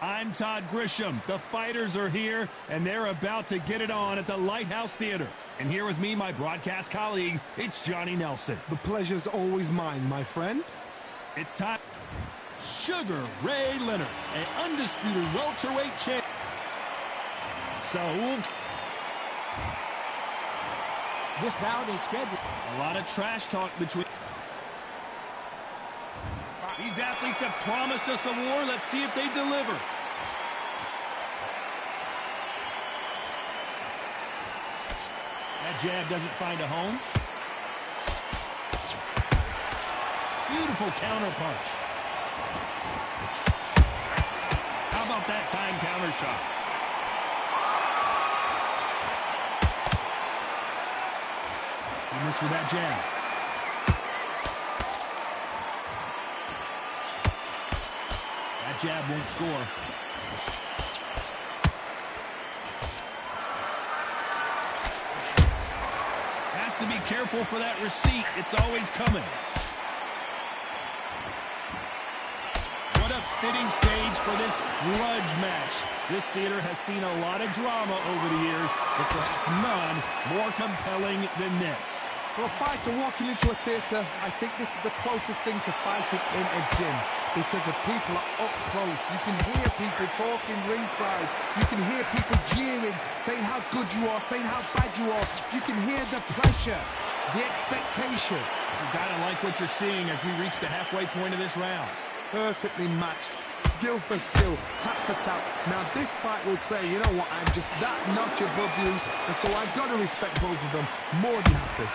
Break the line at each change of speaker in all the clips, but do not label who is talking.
I'm Todd Grisham. The fighters are here, and they're about to get it on at the Lighthouse Theater. And here with me, my broadcast colleague, it's Johnny Nelson.
The pleasure's always mine, my friend.
It's time. Sugar Ray Leonard, an undisputed welterweight champ. Saul.
This bout is scheduled.
A lot of trash talk between. These athletes have promised us a war. Let's see if they deliver. That jab doesn't find a home. Beautiful counter punch. How about that time counter shot? He missed with that jab. That jab won't score. Has to be careful for that receipt. It's always coming. What a fitting stage for this grudge match. This theater has seen a lot of drama over the years, but perhaps none more compelling than this.
For a fighter walking into a theater, I think this is the closest thing to fighting in a gym, because the people are up close. You can hear people talking ringside. You can hear people jeering, saying how good you are, saying how bad you are. You can hear the pressure, the expectation.
You gotta like what you're seeing as we reach the halfway point of this round.
Perfectly matched, skill for skill, tap for tap. Now this fight will say, you know what, I'm just that notch above you, and so I've got to respect both of them. More than happy.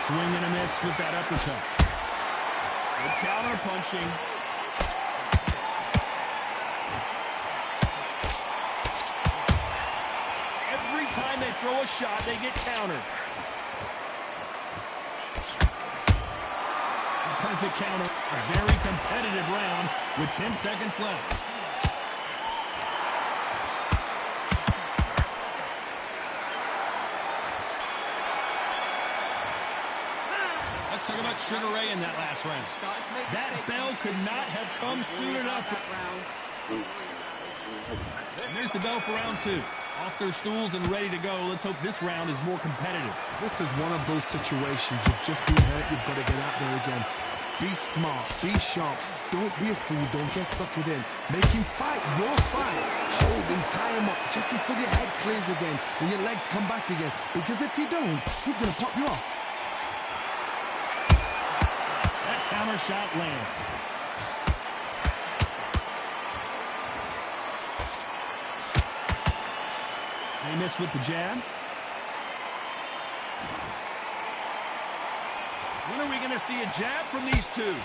Swing and a miss with that uppercut. Good counter punching. Every time they throw a shot, they get countered. A perfect counter. A very competitive round with 10 seconds left. Talk about Sugar Ray in that last round. That bell could not have come soon enough. And there's the bell for round two. Off their stools and ready to go. Let's hope this round is more competitive.
This is one of those situations. You've just been hurt. You've got to get out there again. Be smart. Be sharp. Don't be a fool. Don't get suckered in. Make him fight your fight. Hold him. Tie him up just until your head clears again and your legs come back again. Because if you don't, he's going to pop you off.
Counter shot lands. They miss with the jab. When are we going to see a jab from these two?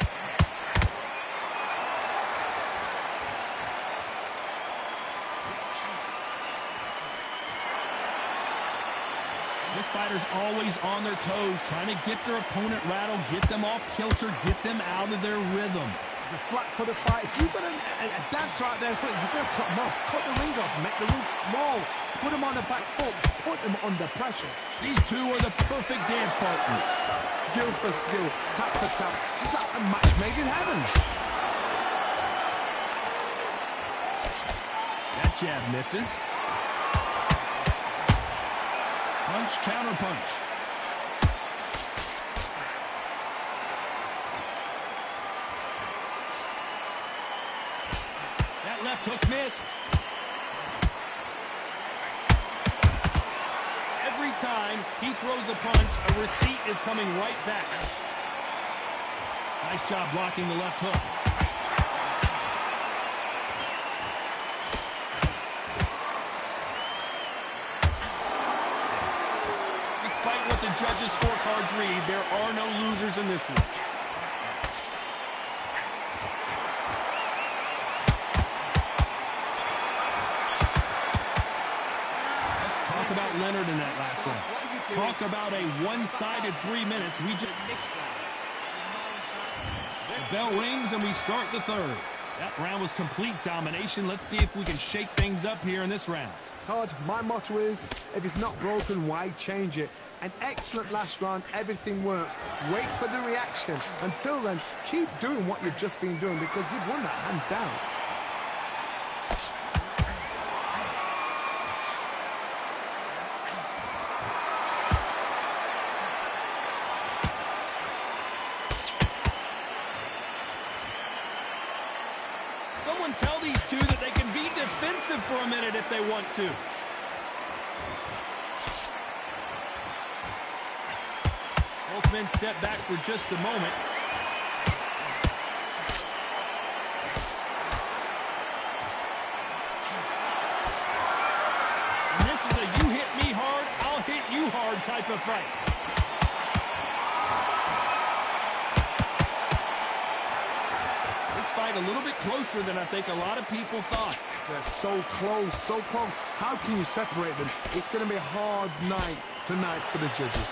This fighter's always on their toes, trying to get their opponent rattled, get them off kilter, get them out of their rhythm.
It's a flat-footed fight. If you've got a dancer out there, you've got to cut them off. Cut the ring off, make the ring small. Put them on the back foot, put them under pressure.
These two are the perfect dance partners.
Skill for skill, tap for tap. Just like a match made in heaven.
That jab misses. Punch, counter punch. That left hook missed. Every time he throws a punch, a receipt is coming right back. Nice job blocking the left hook. Despite what the judges' scorecards read, there are no losers in this one. Let's talk about Leonard in that last one. Talk about a one-sided 3 minutes. The bell rings and we start the third. That round was complete domination. Let's see if we can shake things up here in this round.
Todd, my motto is, if it's not broken, why change it? An excellent last round, everything works. Wait for the reaction. Until then, keep doing what you've just been doing because you've won that hands down.
Someone tell these two that they can be defensive for a minute if they want to. Both men step back for just a moment. And this is a you hit me hard, I'll hit you hard type of fight. This fight a little bit closer than I think a lot of people thought.
They're so close, so close. How can you separate them? It's going to be a hard night tonight for the judges.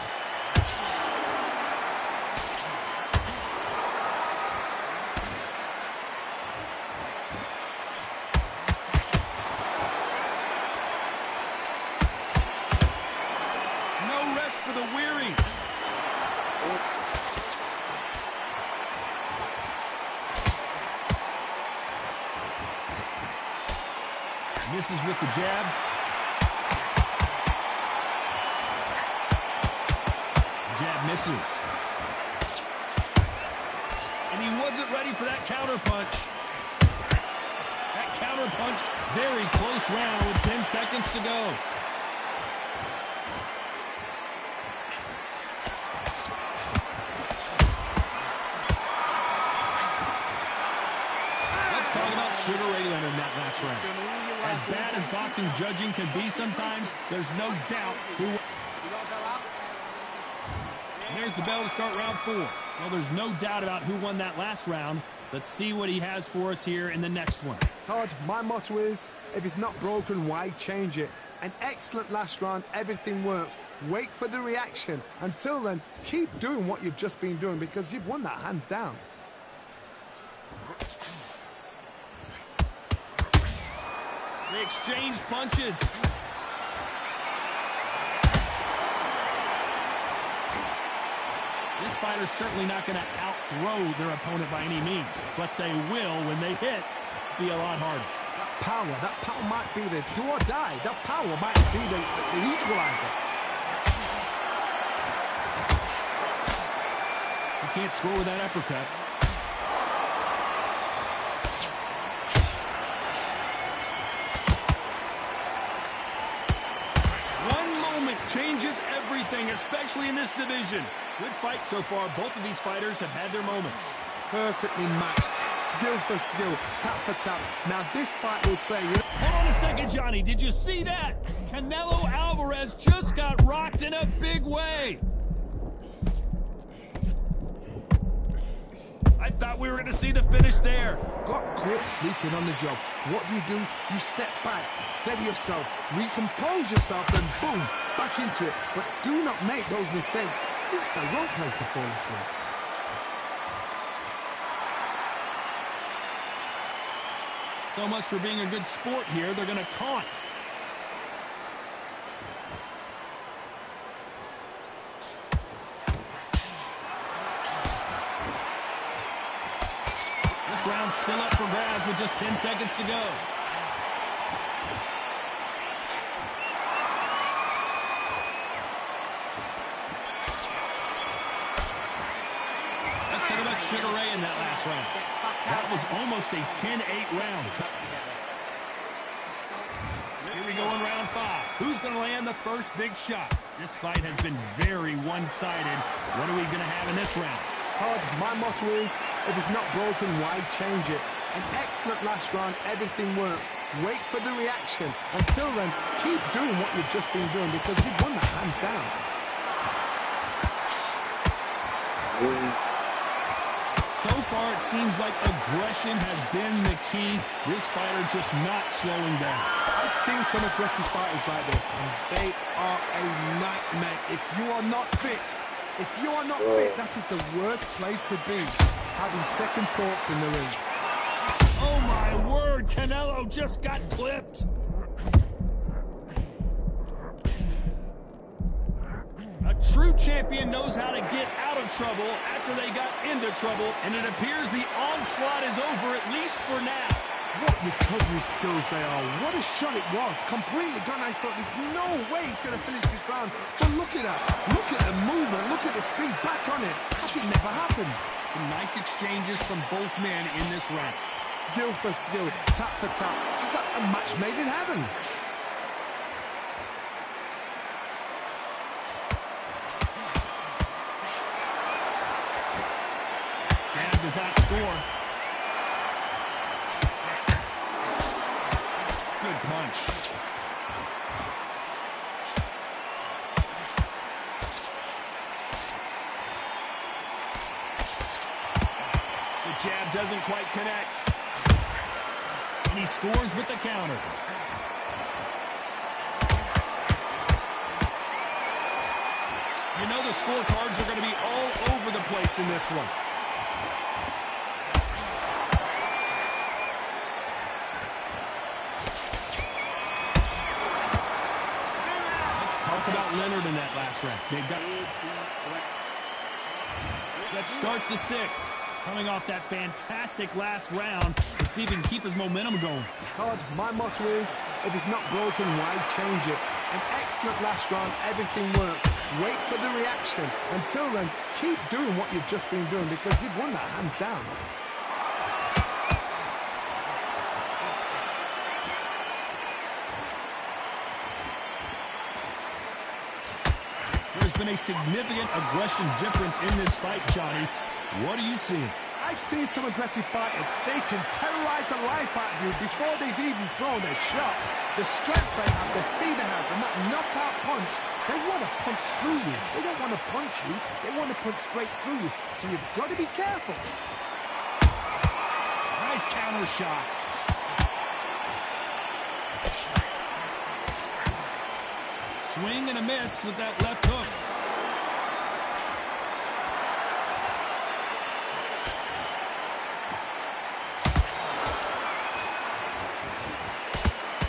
No rest for the weary. Misses with the jab. Jab misses. And he wasn't ready for that counter punch. That counter punch, very close round with 10 seconds to go. Let's talk about Sugar Ray Leonard in that last round. As bad as boxing judging can be sometimes, there's no doubt who... And there's the bell to start round 4. Well, there's no doubt about who won that last round. Let's see what he has for us here in the next one.
Todd, my motto is, if it's not broken, why change it? An excellent last round, everything works. Wait for the reaction. Until then, keep doing what you've just been doing because you've won that hands down.
They exchange punches. This fighter's certainly not going to out-throw their opponent by any means, but they will, when they hit, be a lot harder.
That power might be the do or die. That power might be the equalizer.
You can't score with that uppercut. Changes everything, especially in this division. Good fight so far. Both of these fighters have had their moments.
Perfectly matched. Skill for skill. Tap for tap. Now this fight will say...
Hold on a second, Johnny. Did you see that? Canelo Alvarez just got rocked in a big way. I thought we were going to see the finish there.
Got caught sleeping on the job. What do? You step back, steady yourself, recompose yourself, then boom, back into it. But do not make those mistakes. This is the wrong place to fall asleep.
So much for being a good sport here. They're going to taunt. This round's still up for grabs with just 10 seconds to go. Let's talk about Sugar Ray in that last round. That was almost a 10-8 round. Here we go in round 5. Who's going to land the first big shot? This fight has been very one-sided. What are we going to have in this round?
Todd, my motto is, if it's not broken, why change it? An excellent last round, everything works. Wait for the reaction. Until then, keep doing what you've just been doing because you've won that hands down.
So far, it seems like aggression has been the key. This fighter just not slowing down.
I've seen some aggressive fighters like this, and they are a nightmare. If you are not fit, that is the worst place to be, having second thoughts in the ring.
Oh, my word, Canelo just got clipped. True champion knows how to get out of trouble after they got into trouble, and it appears the onslaught is over, at least for now.
What recovery skills they are. What a shot it was. Completely gone. I thought there's no way he's going to finish this round. But look at that. Look at the movement. Look at the speed. Back on it. Like it never happened.
Some nice exchanges from both men in this round.
Skill for skill. Tap for tap. Just like a match made in heaven.
Jab does not score. Good punch. The jab doesn't quite connect. And he scores with the counter. You know the scorecards are going to be all over the place in this one. Talk about Leonard in that last round. They've got. Let's start the sixth. Coming off that fantastic last round, let's see if he can keep his momentum going.
Todd, my motto is, if it's not broken, why change it? An excellent last round, everything works. Wait for the reaction. Until then, keep doing what you've just been doing because you've won that hands down.
There's been a significant aggression difference in this fight, Johnny. What are you seeing?
I've seen some aggressive fighters. They can terrorize the life out of you before they've even thrown a shot. The strength they have, the speed they have, and that knockout punch, they want to punch through you. They don't want to punch you. They want to punch straight through you. So you've got to be careful.
Nice counter shot. Swing and a miss with that left hook.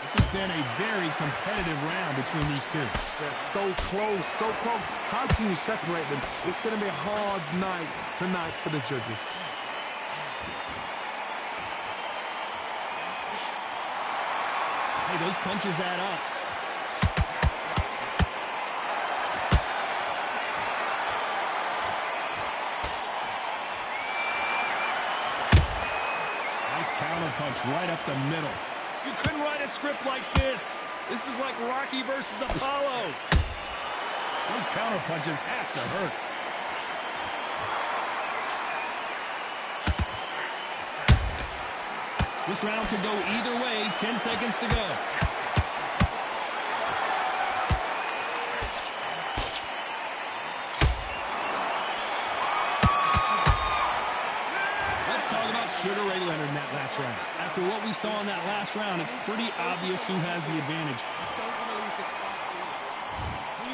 This has been a very competitive round between these two.
They're so close, so close. How can you separate them? It's going to be a hard night tonight for the judges.
Hey, those punches add up. Counter punch right up the middle. You couldn't write a script like this. This is like Rocky versus Apollo. Those counter punches have to hurt. This round could go either way. 10 seconds to go. Sugar Ray Leonard in that last round. After what we saw in that last round, it's pretty obvious who has the advantage.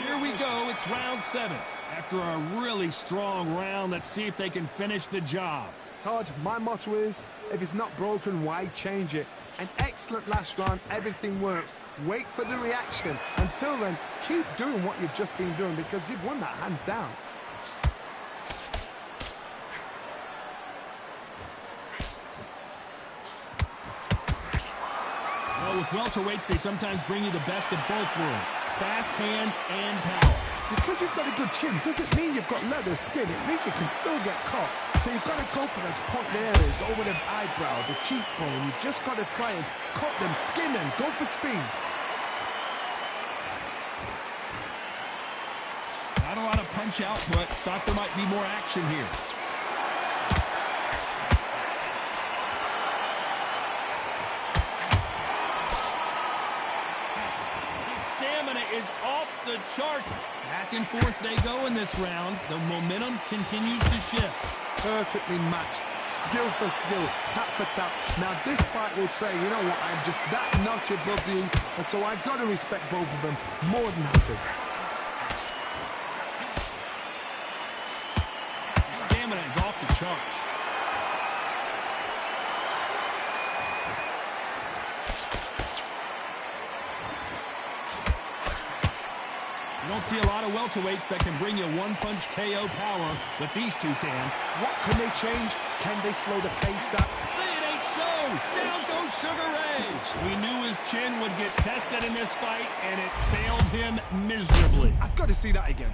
Here we go. It's round 7. After a really strong round, let's see if they can finish the job.
Todd, my motto is, if it's not broken, why change it? An excellent last round. Everything works. Wait for the reaction. Until then, keep doing what you've just been doing because you've won that hands down.
With welterweights, they sometimes bring you the best of both worlds. Fast hands and power.
Because you've got a good chin doesn't mean you've got leather skin. It means you can still get caught. So you've got to go for those point areas over the eyebrow, the cheekbone. You've just got to try and cut them, skin them, go for speed.
Not a lot of punch output. Thought there might be more action here. Is off the charts. Back and forth they go in this round. The momentum continues to shift.
Perfectly matched. Skill for skill. Tap for tap. Now this fight will say, you know what, I'm just that notch above you, and so I've got to respect both of them more than happy.
Stamina is off the charts. You don't see a lot of welterweights that can bring you one-punch KO power, but these two can.
What can they change? Can they slow the pace down?
Say it ain't so! Down goes Sugar Ray! We knew his chin would get tested in this fight, and it failed him miserably.
I've got to see that again.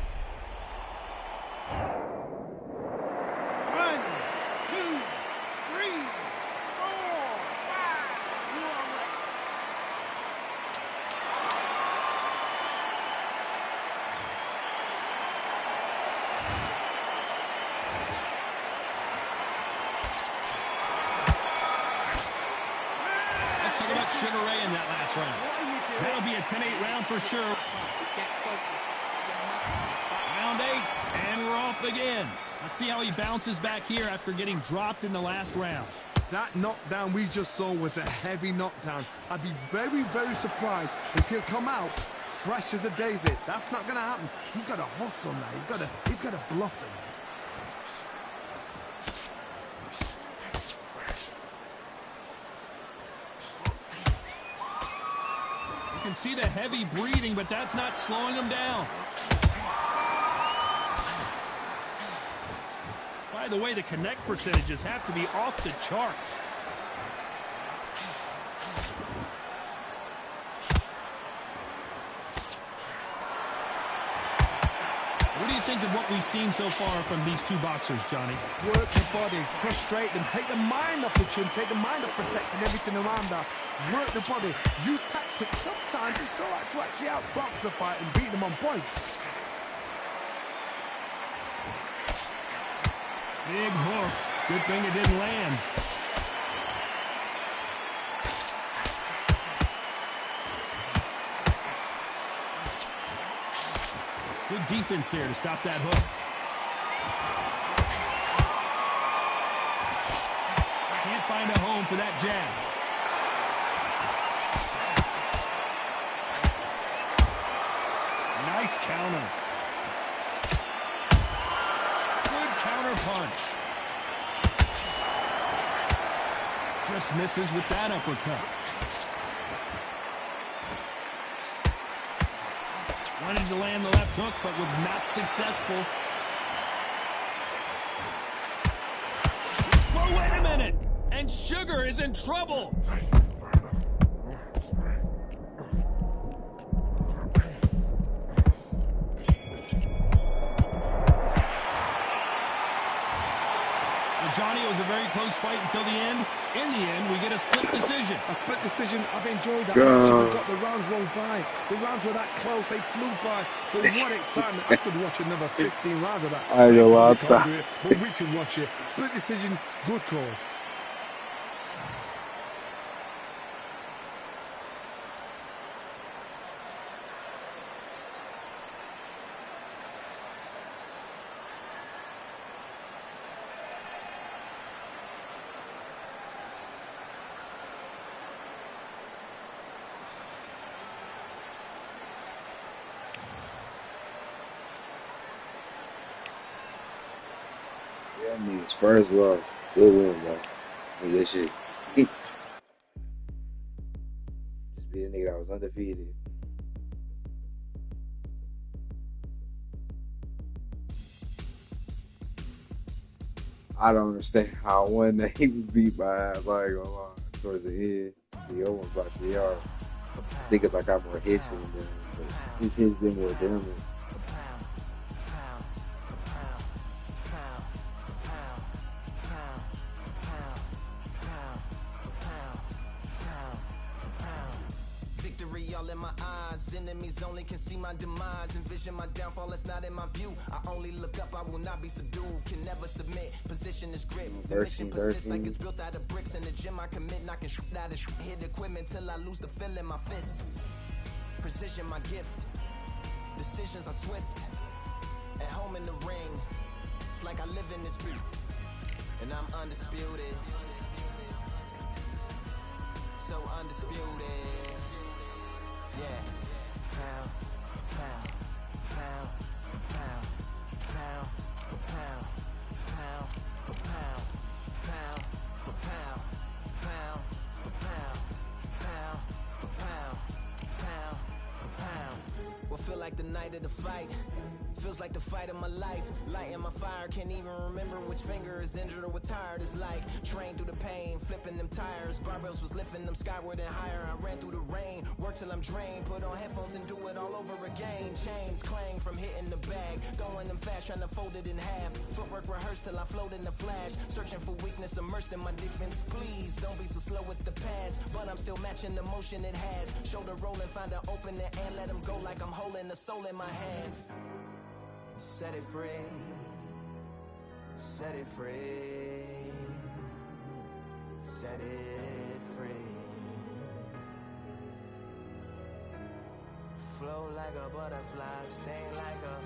1, 2, 3, 4, 5. You are right.
Let's talk about Sugar Ray in that last round. That'll be a 10-8 round for sure. Round 8, and we're off again. Let's see how he bounces back here after getting dropped in the last round.
That knockdown we just saw was a heavy knockdown. I'd be very, very surprised if he'll come out fresh as a daisy. That's not going to happen. He's got to hustle now. He's got to bluff him.
You can see the heavy breathing, but that's not slowing him down. By the way, the connect percentages have to be off the charts. What do you think of what we've seen so far from these two boxers, Johnny?
Work your body, frustrate them, take the mind off the chin, take the mind off protecting everything around that. Work the body, use tactics. Sometimes it's all right to actually outbox a fight and beat them on points.
Big hook. Good thing it didn't land. Good defense there to stop that hook. Can't find a home for that jab. Nice counter. Good counter punch. Just misses with that uppercut. Wanted to land the left hook, but was not successful. Whoa, wait a minute! And Sugar is in trouble! Johnny, it was a very close fight until the end. In the end, we get a split decision.
A split decision. I've enjoyed that. We've got the rounds rolled by. The rounds were that close. They flew by. But what excitement. I could watch another 15 rounds of that.
I know what
but we can watch it. Split decision. Good call.
That nigga's first love. Good win, bro. Good shit. Just be a nigga that was undefeated. I don't understand how one that he was beat by ass, like, towards the end. The old one's about 3 yards. I think it's like I got more hits than them, but his hits been more damage.
All in my eyes, enemies only can see my demise. Envision my downfall, it's not in my view. I only look up, I will not be subdued. Can never submit, position is grip. The mission persists like it's built out of bricks. In the gym I commit, knocking shit out of shit. Hit equipment till I lose the feel in my fists. Precision my gift, decisions are swift. At home in the ring, it's like I live in this beat. And I'm undisputed, so undisputed. Yeah. Pound, pound, pound, pound, pound, pound, pound, pound, pound, pound, pound, pound, pound, pound, pound, pound. What feel like like the night of the fight. Feels like the fight of my life. Lighting my fire, can't even remember which finger is injured or what tired is like. Trained through the pain, flipping them tires. Barbells was lifting them skyward and higher. I ran through the rain, work till I'm drained. Put on headphones and do it all over again. Chains clang from hitting the bag. Throwing them fast, trying to fold it in half. Footwork rehearsed till I float in the flash. Searching for weakness, immersed in my defense. Please, don't be too slow with the pads. But I'm still matching the motion it has. Shoulder rolling, find an opening and let them go like I'm holding the soul in my hands. Set it free, set it free, set it free. Flow like a butterfly, sting like a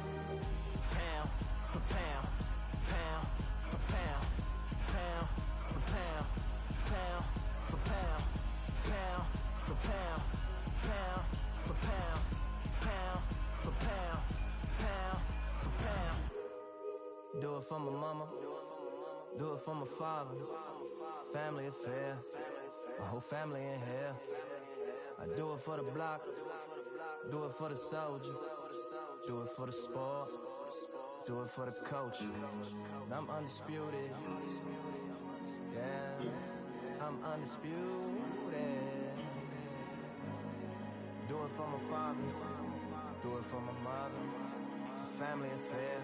pound for pound, pound for pound, pound for pound, pound for pound, pound for pound, pound for pound, pound for pound, pound. Do it for my mama, do it for my father. Family affair, my whole family in here. I do it for the block, do it for the soldiers, do it for the sport, do it for the coach. I'm undisputed, yeah, I'm undisputed. Do it for my father, do it for my mother. Family affair,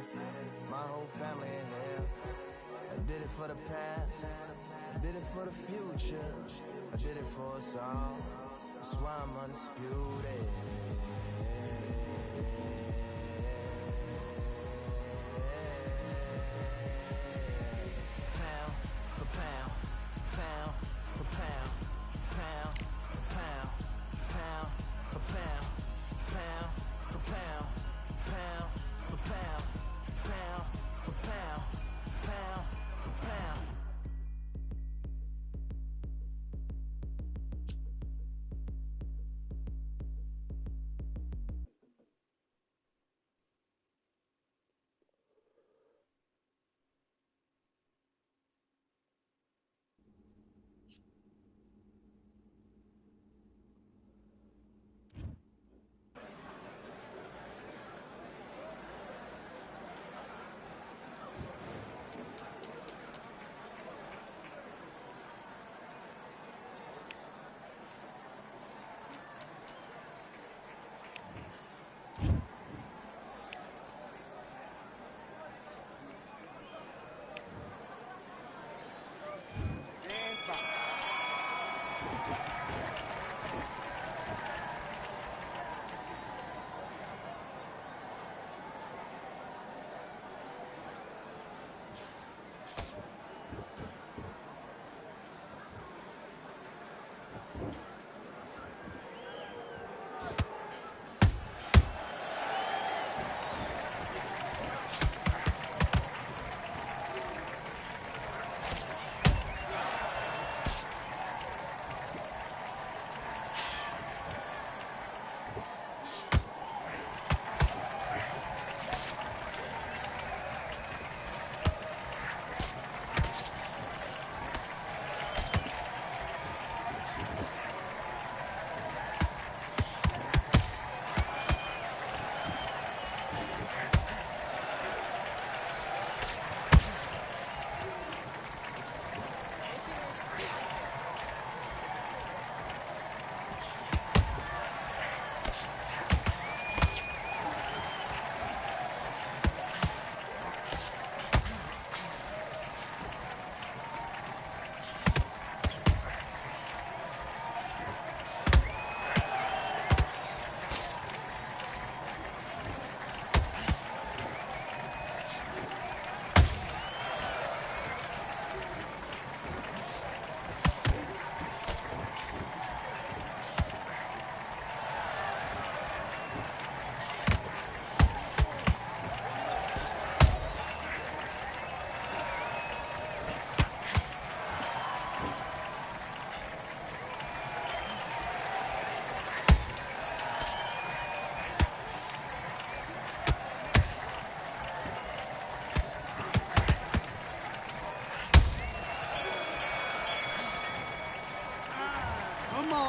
my whole family in here. I did it for the past, I did it for the future, I did it for us all. That's why I'm undisputed. Pound for pound, pound for pound, pound for pound, pound for pound, pound for pound, pound for pound, pound for pound, pound for pound.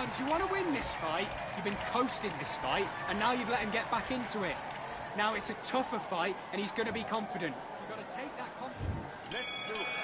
Sometimes you want to win this fight. You've been coasting this fight, and now you've let him get back into it. Now it's a tougher fight, and he's going to be confident. You've got to take that confidence.
Let's do it.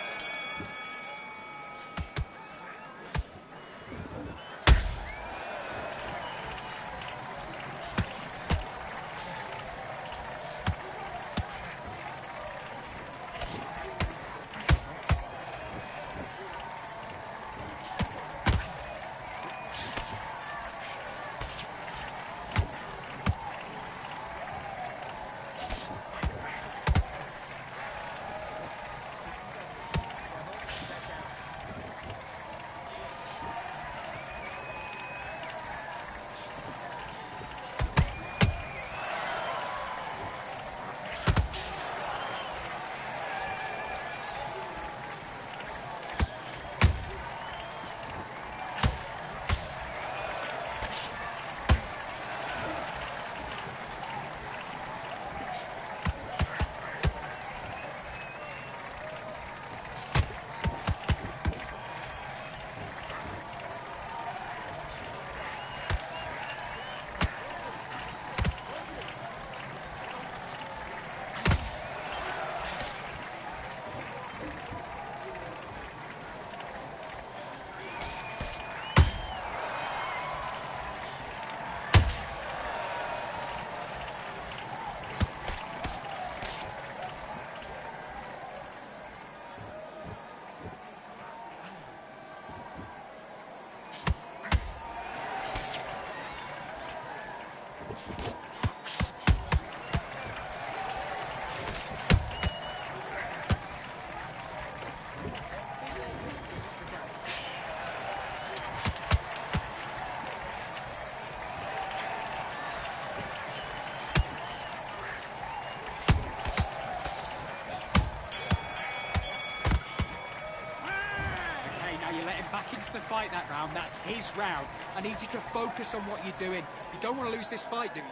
Back into the fight that round. That's his round. I need you to focus on what you're doing. You don't want to lose this fight, do you?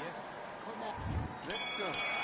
Come on.
Let's go.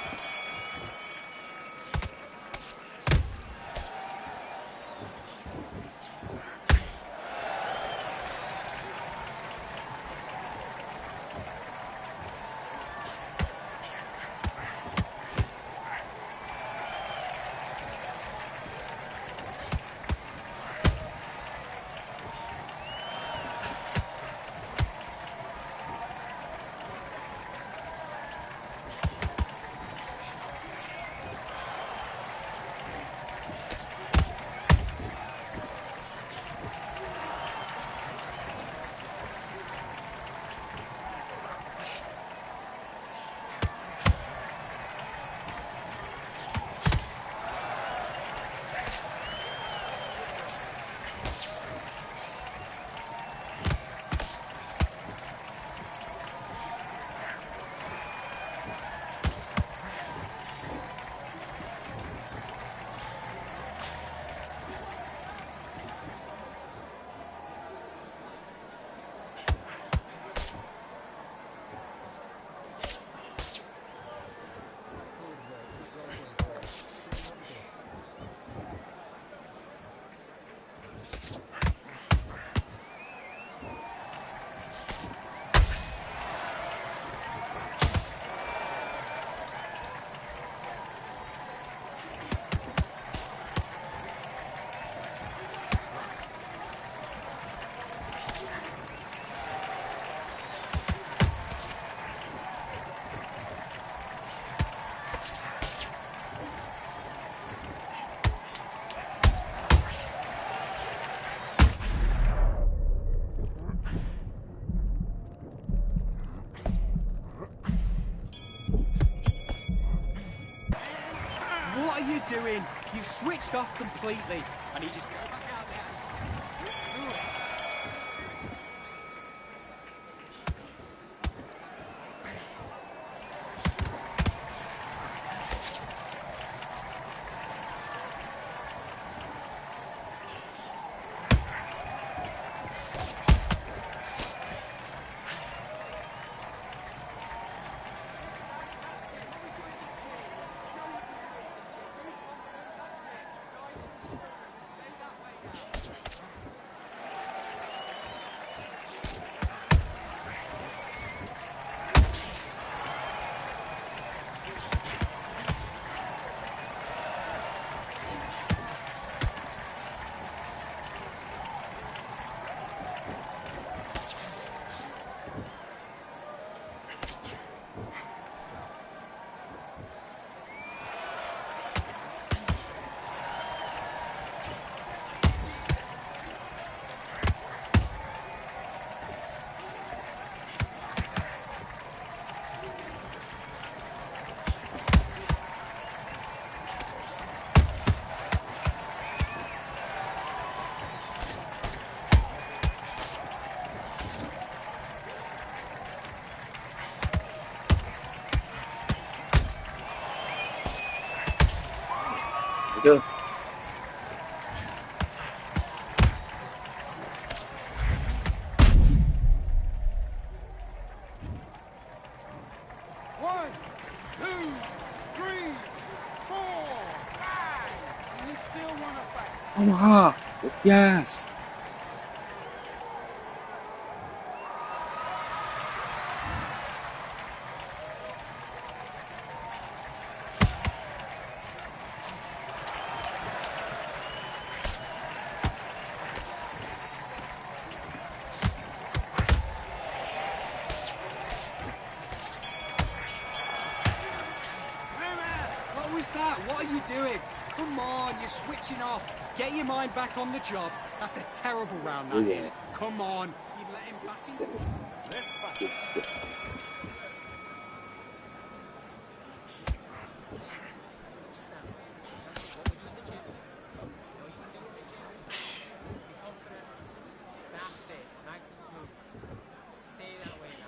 What are you doing? You've switched off completely. I need you to go back out there.
Omaha. Yes.
What was that? What are you doing? Come on, you're switching off. Get your mind back on the job. That's a terrible round, that is. Come on. You let him back into... That's it. Nice and smooth. Stay that way now.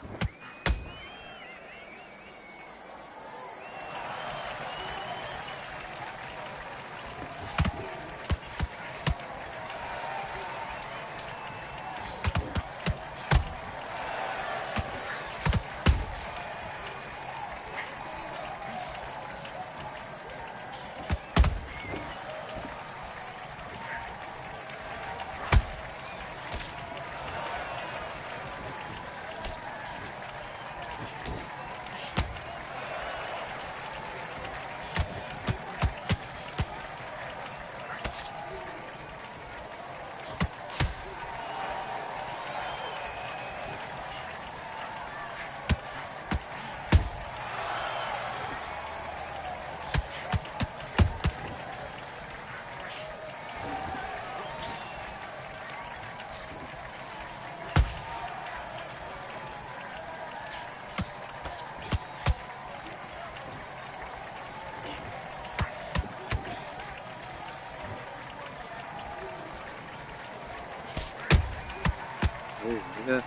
Yeah.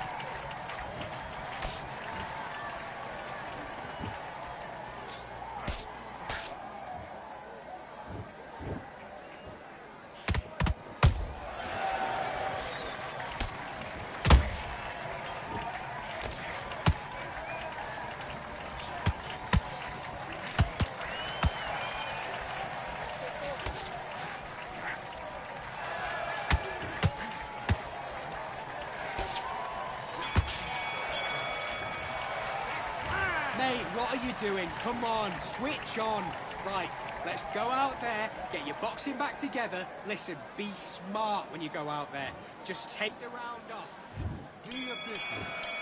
Mate, what are you doing? Come on, switch on. Right, let's go out there, get your boxing back together. Listen, be smart when you go out there. Just take the round off. Do your business.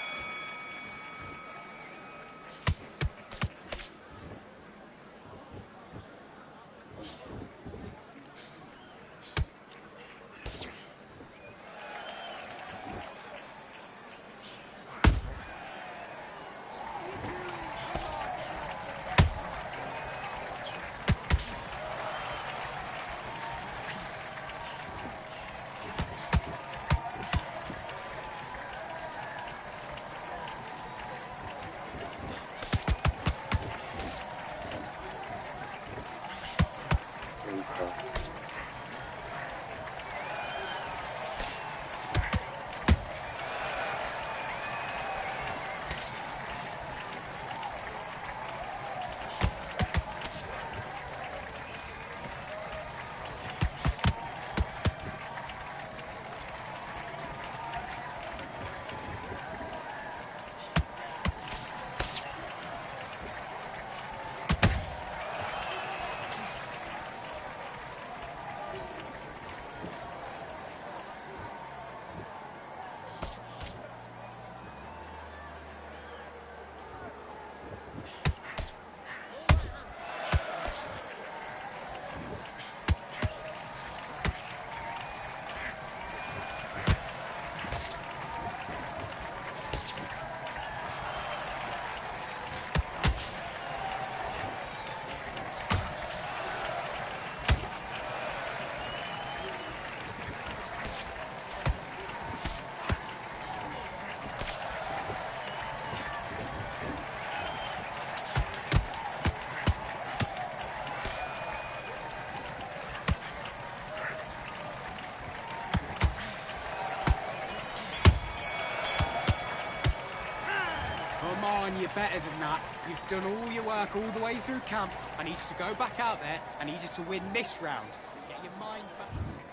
Come on, you're better than that. You've done all your work all the way through camp. I need you to go back out there. I need you to win this round. Get your mind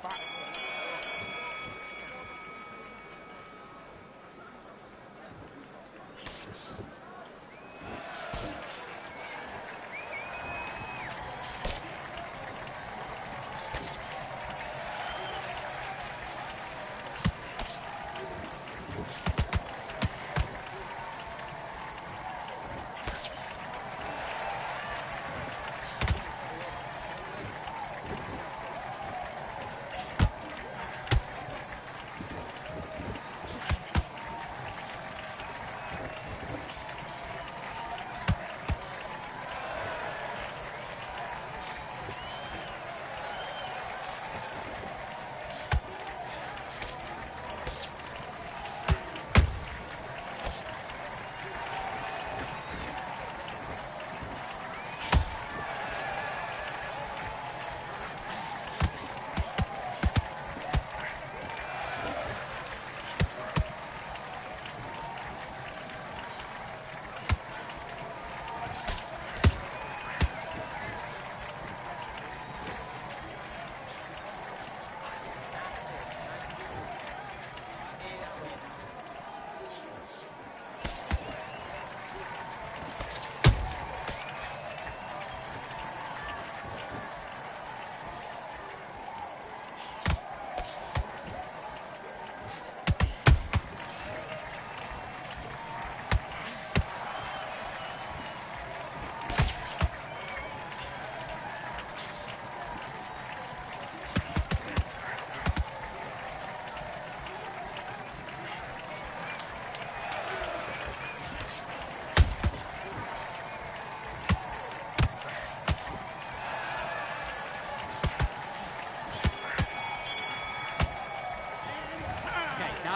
back.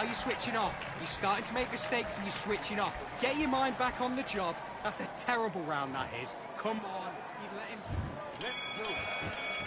Now you're switching off. You're starting to make mistakes and you're switching off. Get your mind back on the job. That's a terrible round, that is. Come on. You're letting... Let's go.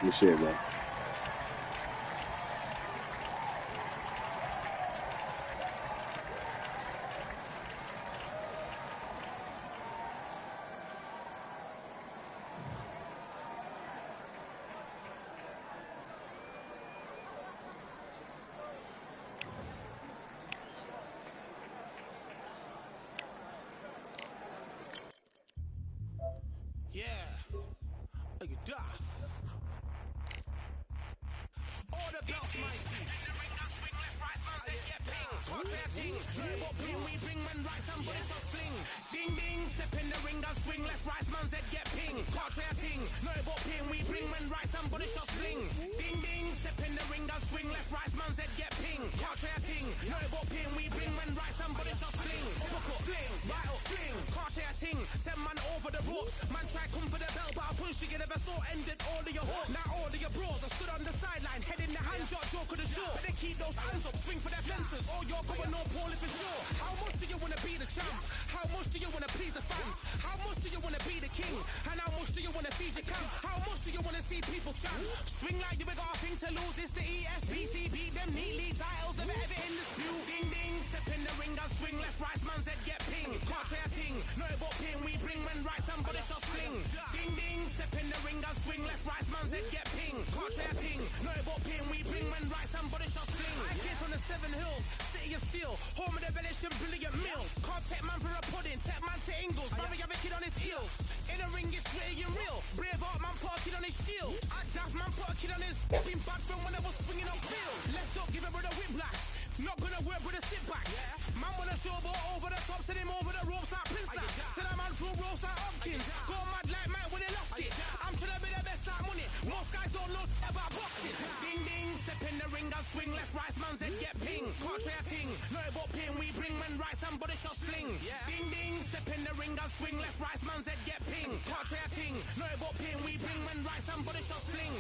Good shit, bro.
Yeah. Are you duh? Order belts, mighty. In the ring, I swing left, right, man's head get ping. Contrary ting, no but ping, we bring man right, somebody shots fling. Ding ding, step in the ring, I swing left, right, man's head get ping. Contrary ting, no but ping, we bring man right, somebody shots fling. Ding ding, step in the ring, I swing left, right, man's head get ping. Contrary ting, no but ping, we bring man right, somebody shots fling. Uppercut, fling, right up, fling. Contrary ting, send man over the ropes. Man try come for the belt, but I punch you never saw ended all of your hopes. Now all of your bros are stood on the sideline, head in the hand shot, joke of the show. Better keep those hands up, swing for their fences, or you're going on Paul if it's sure. How much do you wanna be the champ? How much do you wanna please the fans? How much do you wanna be the king? And how much do you wanna feed your camp? How much do you wanna see people champ? Swing like you got a thing to lose, it's the ESBC, beat them neatly, titles never ever in dispute. Ding ding, step in the ring, I swing left, right, man's head get ping. Contrary ting, no but ping, we bring men right, somebody shots fling. Ding ding, step in the ring, I swing left, right, man's head get ping. Contrary ting, no but ping, we bring men right, somebody shots fling. I came from the 7 Hills, city of steel, home of the relish and brilliant meals. Can't take man for a pudding, take man to Ingles, brother have a kid on his heels. In the ring it's gritty and real, brave art man put a kid on his shield. At daft man put a kid on his, been bad from when I was swinging up field. Left up, give him with a whiplash, not gonna work with a sit back. Man wanna showboat over the top, send him over the ropes like Prince Snap. Send a man through ropes like Hopkins, go mad like Mike when they lost it. I'm trying to be the best like money, most guys don't know about boxing. Ding ding, step in the ring, I swing left, right, man's head get ping. Contrary ting, no but ping, we bring men right, somebody shots fling. Ding ding, step in the ring, I swing left, right, man's head get ping. Contrary ting, no but ping, we bring men right, somebody shots fling.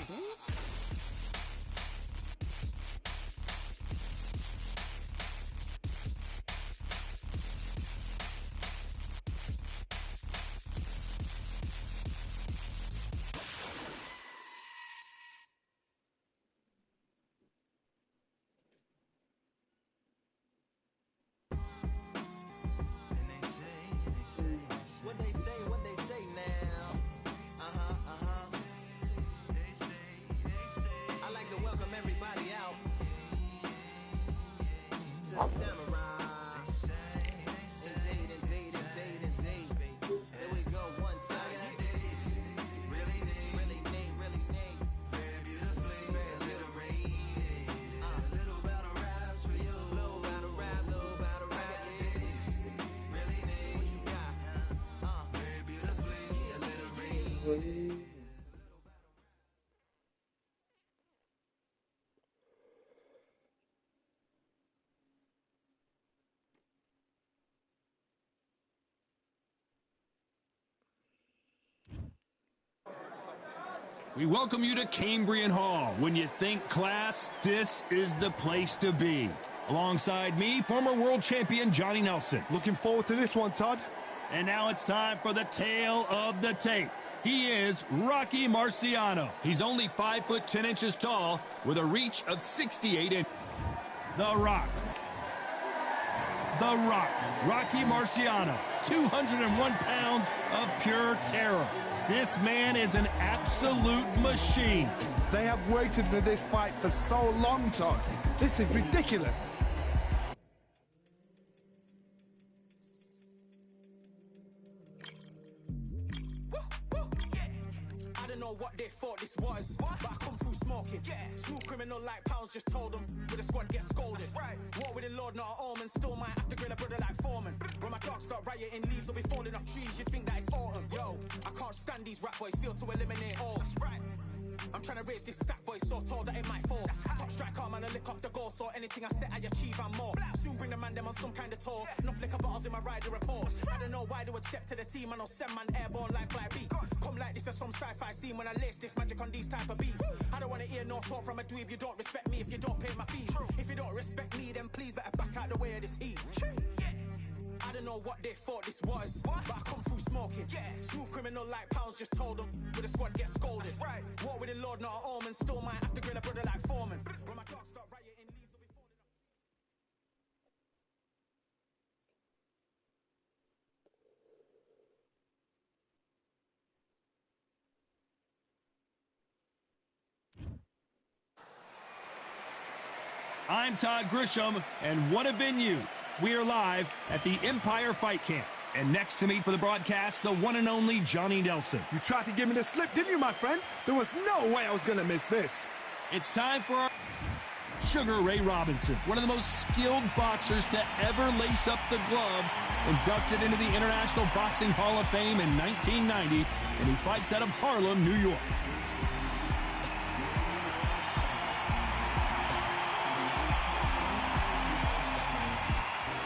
What they say now.
We welcome you to Cambrian Hall. When you think class, this is the place to be. Alongside me, former world champion Johnny Nelson.
Looking forward to this one, Todd.
And now it's time for the tale of the tape. He is Rocky Marciano. He's only 5 foot 10 inches tall with a reach of 68 inches. The Rock. The Rock. Rocky Marciano. 201 pounds of pure terror. This man is an absolute machine.
They have waited for this fight for so long, Todd. This is ridiculous.
I don't know what they thought this was, but I come through smoking. Smooth criminal like pounds, just told them with the squad get scolded. War with the Lord, not an omen. Still might have to grill a brother like Foreman. When my dogs start rioting, leaves will be falling off trees. You'd think that it's autumn. Yo, I can't stand these rap boys, feel to eliminate all. I'm trying to raise this stack, boy, so tall that it might fall. Top striker, man, I lick off the goal, so anything I set, I achieve and more. Soon bring the man them on some kind of tour. Enough liquor bottles in my rider report. I don't know why they would step to the team, I know 7 man airborne like fly beat. Come like this as some sci-fi scene when I lace this magic on these type of beats. I don't want to hear no talk from a dweeb. You don't respect me if you don't pay my fees. If you don't respect me, then please better back out the way of this heat. I don't know what they thought this was, but I come through smoking. Smooth criminal like pounds, just told them with the squad get scolded. War with the Lord, not an omen. Still might have to grill a brother like Foreman. When my dogs start rioting, leaves will be falling off.
I'm Todd Grisham, and what a venue. We are live at the Empire Fight Camp. And next to me for the broadcast, the one and only Johnny Nelson.
You tried to give me the slip, didn't you, my friend? There was no way I was going to miss this.
It's time for our Sugar Ray Robinson, one of the most skilled boxers to ever lace up the gloves, inducted into the International Boxing Hall of Fame in 1990, and he fights out of Harlem, New York.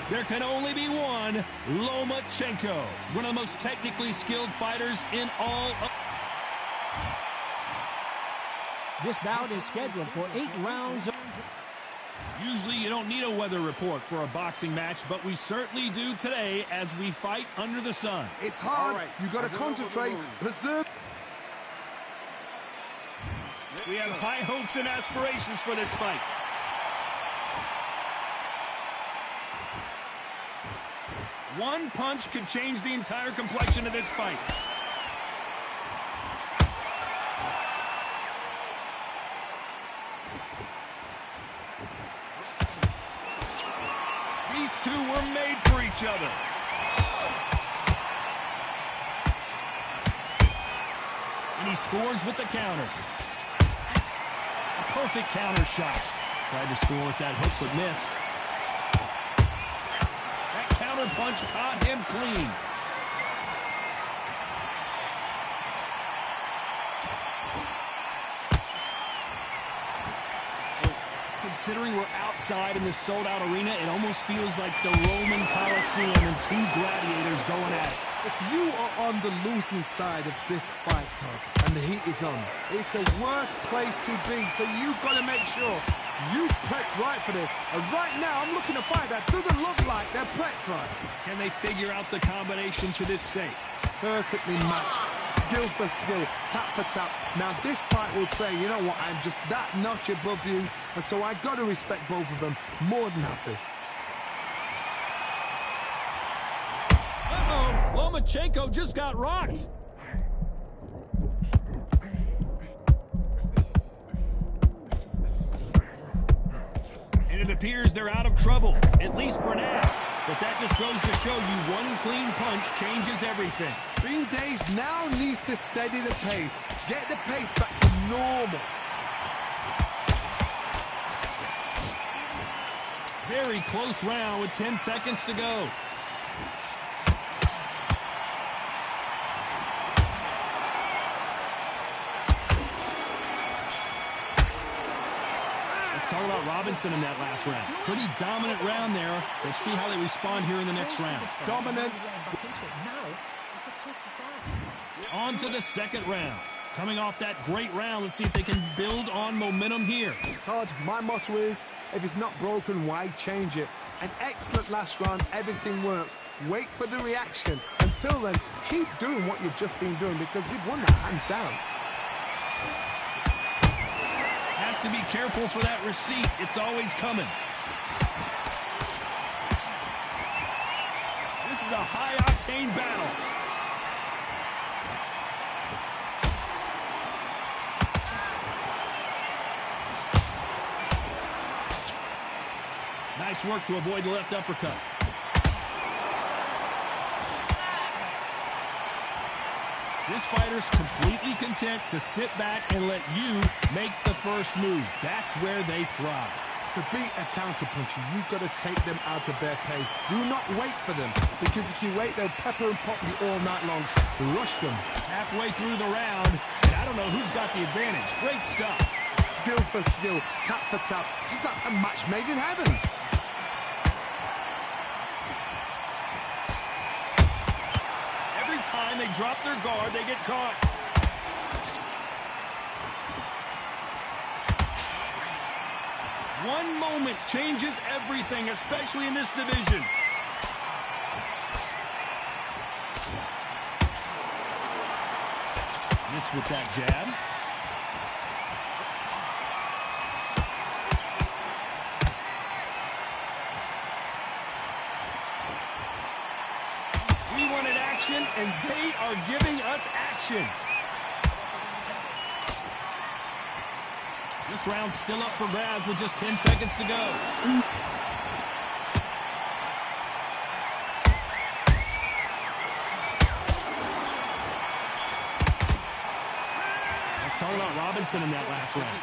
There can only be one, Lomachenko, one of the most technically skilled fighters in all of...
This bout is scheduled for 8 rounds.
Usually you don't need a weather report for a boxing match, but we certainly do today as we fight under the sun.
It's hard. You got to concentrate, preserve.
We have high hopes and aspirations for this fight. One punch could change the entire complexion of this fight. These two were made for each other. And he scores with the counter. A perfect counter shot. Tried to score with that hook, but missed. Counter punch caught him clean. Considering we're outside in this sold-out arena, it almost feels like the Roman Colosseum and 2 gladiators going at it.
If you are on the losing side of this fight, Todd, and the heat is on, it's the worst place to be, so you've got to make sure you prepped right for this. And right now, I'm looking to fight that doesn't look like they're prepped right.
Can they figure out the combination to this safe?
Perfectly matched, skill for skill, tap for tap. Now, this fight will say, you know what, I'm just that notch above you, and so I got to respect both of them. More than happy.
Lomachenko just got rocked. And it appears they're out of trouble, at least for now. But that just goes to show you one clean punch changes everything.
Green Days now needs to steady the pace. Get the pace back to normal.
Very close round with 10 seconds to go. Let's talk about Robinson in that last round. Pretty dominant round there. Let's see how they respond here in the next round.
Dominance.
On to the second round. Coming off that great round, let's see if they can build on momentum here.
Todd, my motto is, if it's not broken, why change it? An excellent last round, everything works. Wait for the reaction. Until then, keep doing what you've just been doing because you've won that hands down.
Has to be careful for that receipt. It's always coming. This is a high-octane battle. Nice work to avoid the left uppercut. This fighter's completely content to sit back and let you make the first move. That's where they thrive.
To beat a counterpuncher, you've got to take them out of their pace. Do not wait for them, because if you wait, they'll pepper and pop you all night long. Rush them.
Halfway through the round, and I don't know who's got the advantage. Great stuff.
Skill for skill, tap for tap, just like a match made in heaven.
Every time they drop their guard, they get caught. One moment changes everything, especially in this division. Miss with that jab. We wanted action, and they are giving us action. This round's still up for grabs with just 10 seconds to go.
Let's
talk about Robinson in that last round.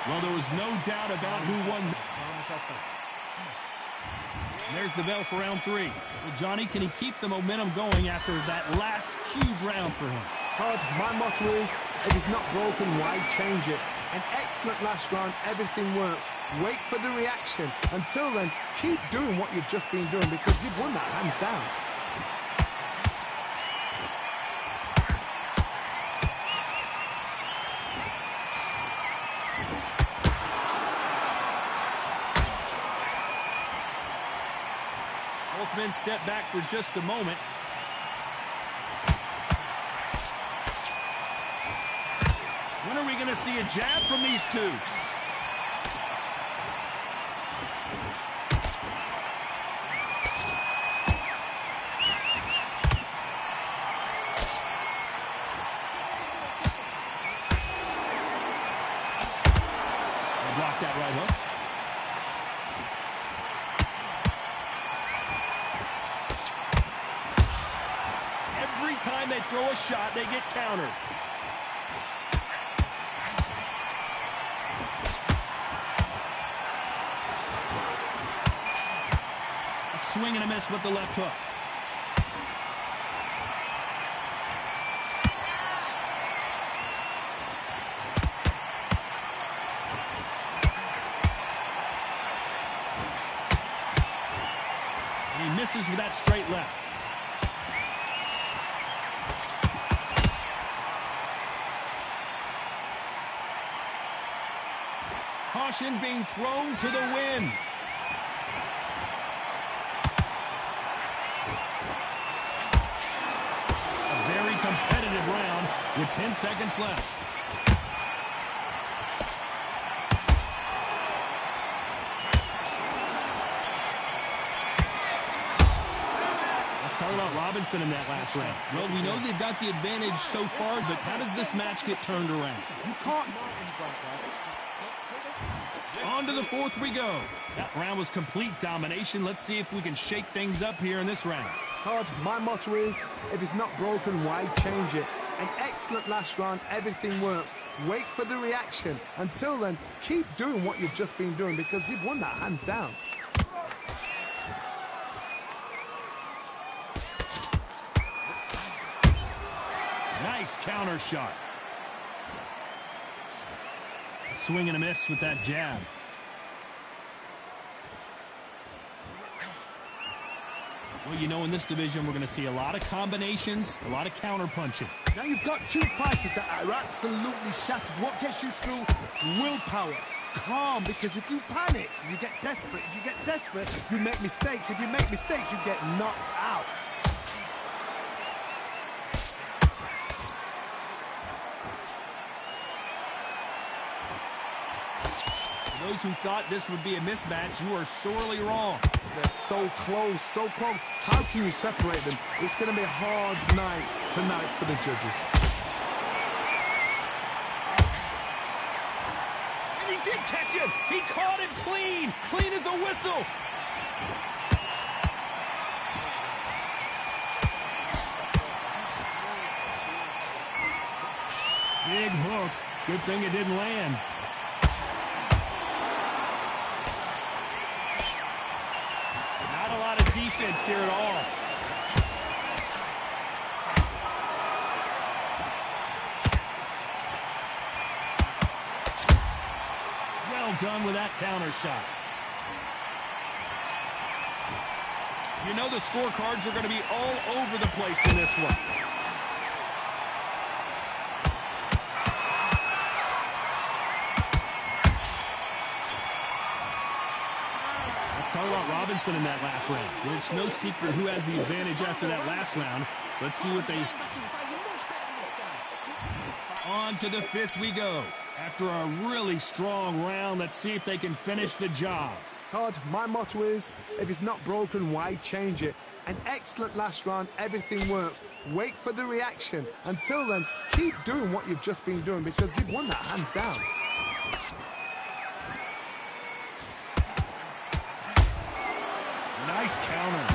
Well, there was no doubt about who won. There's the bell for round 3. Well, Johnny, can he keep the momentum going after that last huge round for him?
Todd, my motto is, if it's not broken, why change it? An excellent last round, everything works. Wait for the reaction. Until then, keep doing what you've just been doing because you've won that hands down.
Both men step back for just a moment. When are we going to see a jab from these two? They block that right hook. Every time they throw a shot, they get countered. Swing and a miss with the left hook. And he misses with that straight left. Caution being thrown to the wind. Very competitive round with 10 seconds left. Let's talk about Robinson in that last round. Well, we know they've got the advantage so far, but how does this match get turned around?
You can't.
On to the fourth we go. That round was complete domination. Let's see if we can shake things up here in this round.
Todd, my motto is, if it's not broken, why change it? An excellent last round, everything works. Wait for the reaction. Until then, keep doing what you've just been doing because you've won that hands down.
Nice counter shot. A swing and a miss with that jab. Well, you know, in this division, we're going to see a lot of combinations, a lot of counter-punching.
Now you've got two fighters that are absolutely shattered. What gets you through? Willpower. Calm, because if you panic, you get desperate. If you get desperate, you make mistakes. If you make mistakes, you get knocked out.
For those who thought this would be a mismatch, you are sorely wrong.
They're so close, so close. How can you separate them? It's going to be a hard night tonight for the judges.
And he did catch him. He caught him clean. Clean as a whistle. Big hook. Good thing it didn't land. Not a lot of defense here at all. Well done with that counter shot. You know the scorecards are going to be all over the place in this one. Talk about Robinson in that last round. Well, it's no secret who has the advantage after that last round. Let's see what they... On to the fifth we go. After a really strong round, let's see if they can finish the job.
Todd, my motto is, if it's not broken, why change it? An excellent last round, everything works. Wait for the reaction. Until then, keep doing what you've just been doing because you've won that hands down.
Nice counter.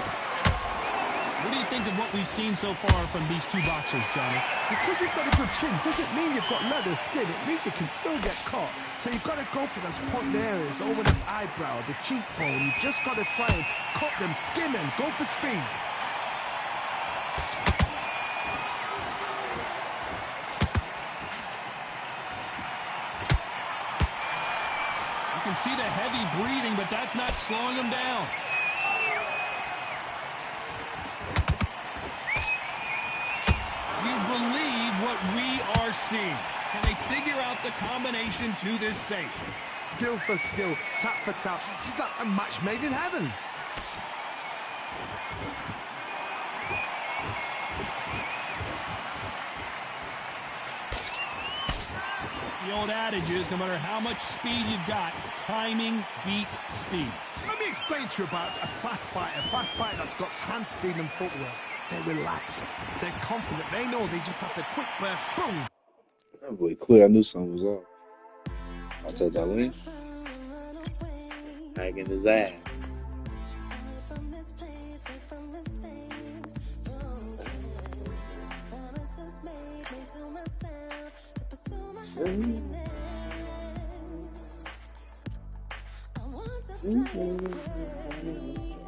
What do you think of what we've seen so far from these two boxers, Johnny?
Because you've got a good chin doesn't mean you've got leather skin. It means you can still get caught. So you've got to go for those point areas over the eyebrow, the cheekbone. You just got to try and cut them, skim and go for speed.
You can see the heavy breathing, but that's not slowing him down. You believe what we are seeing. Can they figure out the combination to this safe?
Skill for skill, tap for tap. Just like a match made in heaven.
The old adage is, no matter how much speed you've got, timing beats speed.
Let me explain to you about a fast fighter that's got hand speed and footwork. They're relaxed. They're confident. They know they just have to quick burst. Boom!
That boy quit. I knew something was off. I'll take that win. Hanging his ass. Mm-hmm.